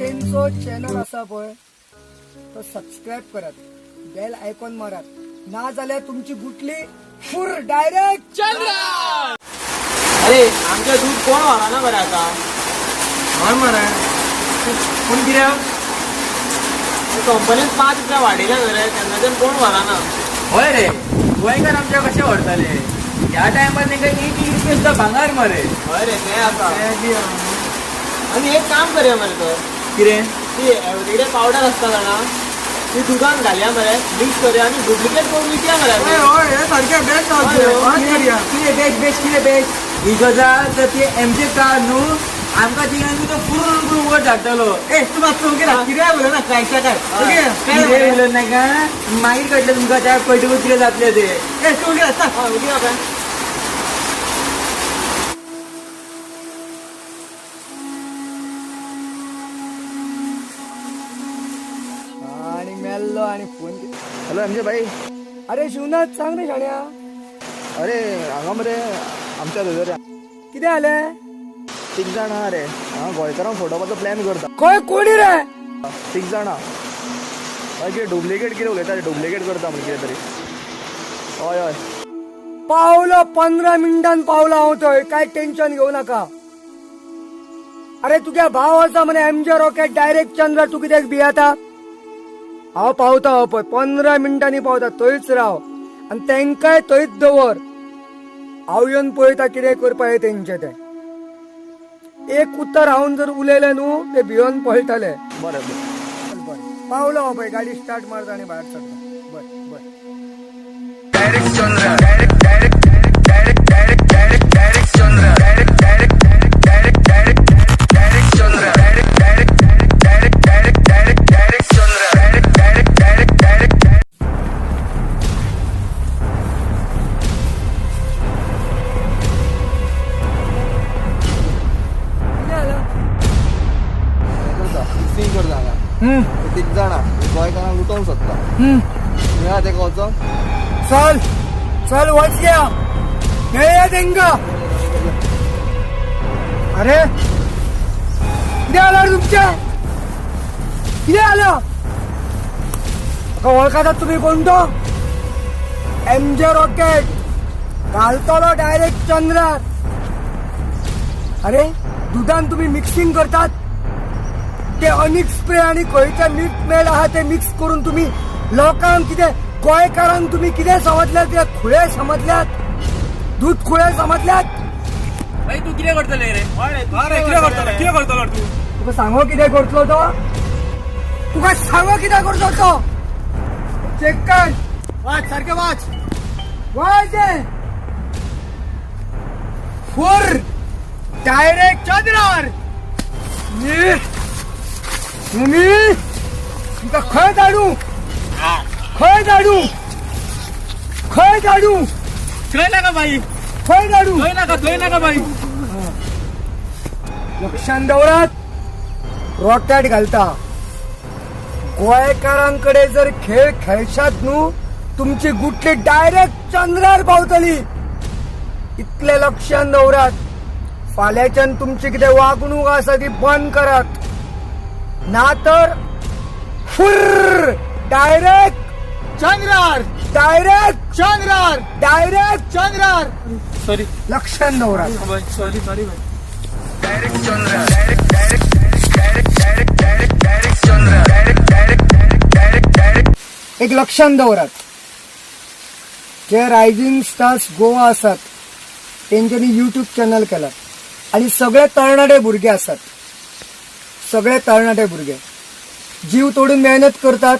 तेंचो चॅनल असा पळय तो सबस्क्राईब करत बेल आयकॉन मारत ना जाल्यार तुमची गुटली फुर डायरेक्ट चंद्र। अरे आमच्या दूध कोण व्हाला ना बरं आता कोण मरे कोण कित्याक कंपनीत 5 रुपया वाडयल्या मरे तेन्नाच्यान कोण व्हाला ना। होय रे गोंयकार आमच्या कशे व्हरतले ह्या टायमार तांकां 1 रुपया सुद्धा भांगार मरे। हय रे तें आसा आनी एक काम करया मरे तर कितें ती एवरीडे पावडर आसता जाणा ती दुधान घालया मरे मिक्स करया आनी डुप्लिकेट करून विकया मरे हे सारखे बेस्ट कितें बेस्ट बेस्ट कितें बेस्ट ही गजाल तर ती एमजे कार न्हू आमकां तिगांनी तो फुल उगड धाडटलो। ए तूं मातसो कितें कितें उलय ना क्रायच्या काय उलय नाका मागीर कळटलें तुमकां त्या पयटूच कितें जातलें तें। ए तूं कितें आसता हय उदी बाबा आणि मेल्लो आणि फोन हॅलो एमजे भाई. अरे शिवनाथ सांग रे शाण्या अरे हांगा मरे आमच्या धोदऱ्या कितें जालें 6 जाण आहा रे. हांव गोंयकारांक फटोवपाचो प्लॅन करता. खंय कोणी रे 6 जाण आहा. कितें डुप्लिकेट कितें उलयता रे डुप्लिकेट करता म्हण कितें तरी. हय हय पावलो 15 मिनिटांन पावलो हांव थंय काय टेन्शन घेऊ नका. अरे तुझ्या भाव आसा म्हणे एमजे रॉकेट डायरेक्ट चंद्र तू कित्याक भियाता. हांव पावता हो पळय 15 मिनिटांनी पावता थंयच राव आनी तेंकाय थंयच दवर. हांव येवन पळयता कितें करपा तेंचे तें. एक उतर हांव जर उलयलें न्हू ते भियोन पळयतले. बरें बरें. पावलो हो पळय गाडी स्टार्ट मारता आनी भायर सरता. बरें बरें. डायरेक्ट चंद्र direct direct direct direct direct direct चंद्र direct direct direct direct direct चंद्र direct direct direct direct direct direct चंद्र डायरेक्ट डायरेक्ट डायरेक्ट डायरेक्ट करता सी करता हांगा. 6 जाण आहा. गोंयकारांक लुटोवंक सोदता. मेळा तेका वचोंक. चल चल वच घ्या मेळया तेंका. अरे कितें जाल्यार तुमच्या कितें जाल्या म्हाका वळखतात तुमी कोण तो एमजे रॉकेट घालतलो डायरेक्ट चंद्रार. अरे दुधान तुम्ही मिक्सिंग करतात ते अनिक स्प्रे आणि खंयचे मीठ मेल आहा ते मिक्स करून तुम्ही लोकांक कितें गोंयकारांक तुम्ही कितें समजल्यात ते खुळे समजल्यात. दूध खुळे समजल्यात. भाई तू कितें करतले रे. कितें करतलो तू तुका सांगो कितें करतलो तो. तुका सांगो कितें करतलो तो. चेक कर वाच सारकें वाच. वाच फुर डायरेक्ट चंद्रार. तुम्ही तुका खंय धाडू खंय धाडू खंय धाडू थंय नाका बाई खंय धाडू थंय नाका बाई. लक्षात दवरात रॉकेट घालता. गोंयकारांकडे जर खेळ खेळशात न्हू तुमची गुटली डायरेक्ट चंद्रार पावतली. इतले लक्षात दवरात. फाल्यांच्यान तुमची कितें वागणूक आसा ती बंद करात ना तर फुर डायरेक्ट चंद्रार डायरेक्ट चंद्रार डायरेक्ट चंद्रार. सॉरी लक्षात दवरात. सॉरी भाई. डायरेक्ट चंद्र direct direct direct direct direct direct चंद्र डायरेक्ट डायरेक्ट डायरेक्ट डायरेक्ट एक लक्षात दवरात जे रायझिंग स्टार्स गोवा आसात तेंच्यांनी युट्यूब चॅनल केलात आणि सगळे तरणाटे भुरगे आसात. सगळे तरणाटे भुरगे जीव तोडून मेहनत करतात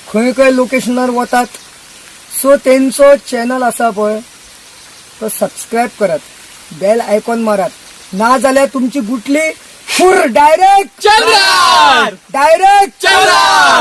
खंय खंय लोकेशनार वतात. सो तेंचो चॅनल आसा पळय तो सबस्क्राईब करत बेल आयकॉन मारत ना जाल्यार तुमची गुटली फुर डायरेक्ट चंद्रार डायरेक्ट चंद्रार.